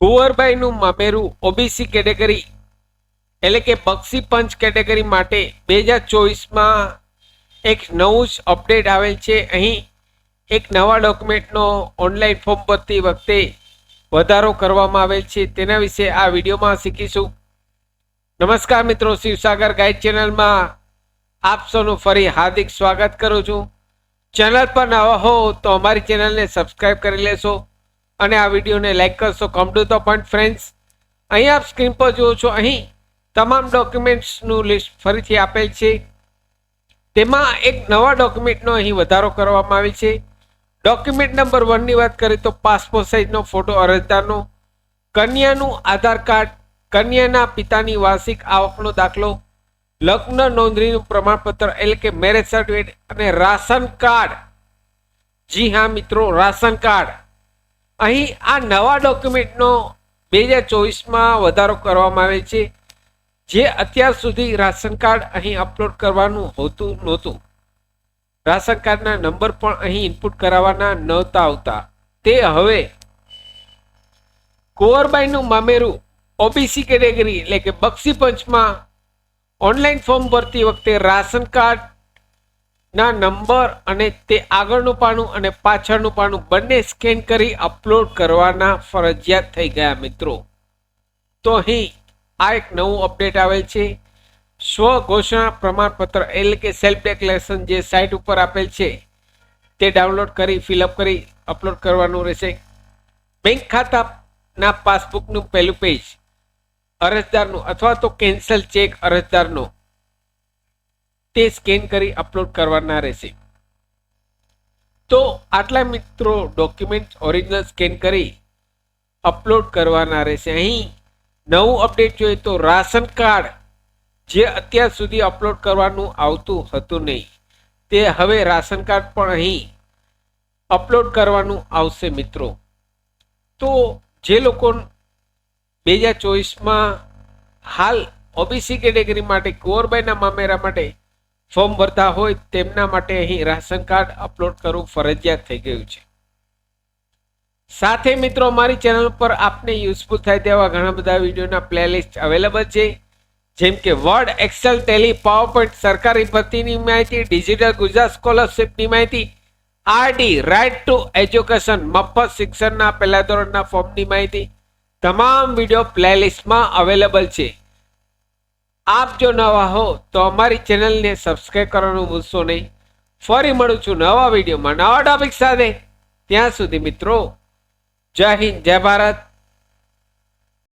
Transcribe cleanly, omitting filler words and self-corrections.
કુંવરબાઈનું મામેરું OBC category એટલે કે Bakshi Panch category માટે 2024માં એક નવું જ અપડેટ આવેલ છે. અહીં એક નવા ડોક્યુમેન્ટનો ઓનલાઈન ફોર્મ ભરતી વખતે વધારો કરવામાં આવેલ છે. તેના વિશે આ વિડીયોમાં શીખીશું. નમસ્કાર મિત્રો, શિવસાગર ગાઈડ ચેનલમાં આપ સૌનું ફરી હાર્દિક સ્વાગત કરું છું. ચેનલ પર નવા હો તો અમારી ચેનલને સબસ્ક્રાઈબ કરી લેશો અને આ વિડીયોને લાઈક કરશો. Come to the point friends, અહીં આપ સ્ક્રીન પર જુઓ છો, અહીં તમામ ડોક્યુમેન્ટ્સનું લિસ્ટ ફરીથી આપેલ છે. તેમાં એક નવા ડોક્યુમેન્ટનો અહીં વધારો કરવામાં આવેલ છે. ડોક્યુમેન્ટ નંબર 1ની વાત કરીએ તો પાસપોર્ટ સાઇઝનો ફોટો અરજદારનો, કન્યાનું આધાર કાર્ડ, કન્યાના પિતાની વાર્ષિક આવકનો દાખલો, લગ્ન નોંધણીનું પ્રમાણપત્ર એટલે કે મેરેજ સર્ટિફિકેટ અને રાશન કાર્ડ. જી હા મિત્રો, રાશન કાર્ડ. અહીં આ નવા ડોક્યુમેન્ટનો 2024માં વધારો કરવામાં આવે છે. જે અત્યાર સુધી રાશન કાર્ડ અહીં અપલોડ કરવાનું હોતું નહોતું. રાશન કાર્ડના નંબર પણ અહીં ઇનપુટ કરાવવાના નહોતા આવતા. તે હવે કુંવરબાઈનું મામેરું ઓબીસી કેટેગરી એટલે કે બક્ષી પંચમાં ઓનલાઈન ફોર્મ ભરતી વખતે રાશન કાર્ડના નંબર અને તે આગળનું પાનું અને પાછળનું પાનું બંને સ્કેન કરી અપલોડ કરવાના ફરજિયાત થઈ ગયા મિત્રો. તો અહીં આ એક નવું અપડેટ આવેલ છે. સ્વ ઘોષણા પ્રમાણપત્ર એટલે કે સેલ્ફ ડિક્લેરેશન જે સાઇટ ઉપર આપેલ છે તે ડાઉનલોડ કરી ફિલઅપ કરી અપલોડ કરવાનું રહેશે. બેંક ખાતાના પાસબુકનું પહેલું પેજ અરજદારનું અથવા તો કેન્સલ ચેક અરજદારનો તે સ્કેન કરી અપલોડ કરવાના રહેશે. તો આટલા મિત્રો ડોક્યુમેન્ટ ઓરિજિનલ સ્કેન કરી અપલોડ કરવાના રહેશે. અહીં નવું અપડેટ જોઈએ તો રાશન કાર્ડ જે અત્યાર સુધી અપલોડ કરવાનું આવતું હતું નહીં, તે હવે રાશન કાર્ડ પણ અહીં અપલોડ કરવાનું આવશે મિત્રો. તો જે લોકો 2024માં હાલ ઓબીસી કેટેગરી માટે કુંવરબાઈના મામેરા માટે ફોર્મ ભરતા હોય તેમના માટે અહીં રાશન કાર્ડ અપલોડ કરવું ફરજિયાત થઈ ગયું છે. સાથે મિત્રો અમારી ચેનલ પર આપને યુઝફુલ થાય તેવા ઘણા બધા વિડીયોના પ્લેલિસ્ટ અવેલેબલ છે, જેમ કે વર્ડ, એક્સેલ, ટેલી, પાવરપોઈન્ટ, સરકારી ભરતીની માહિતી, ડિજિટલ ગુજરાત સ્કોલરશિપની માહિતી, આરડી, રાઇટ ટુ એજ્યુકેશન, મફત શિક્ષણના પહેલા ધોરણના ફોર્મની માહિતી, તમામ વિડીયો પ્લેલિસ્ટમાં અવેલેબલ છે. આપ જો નવા હો તો અમારી ચેનલને સબસ્ક્રાઈબ કરવાનું ભૂલશો નહીં. ફરી મળું છું નવા વિડીયોમાં નવા ટોપિક સાથે. ત્યાં સુધી મિત્રો, જય હિન્દ, જય ભારત.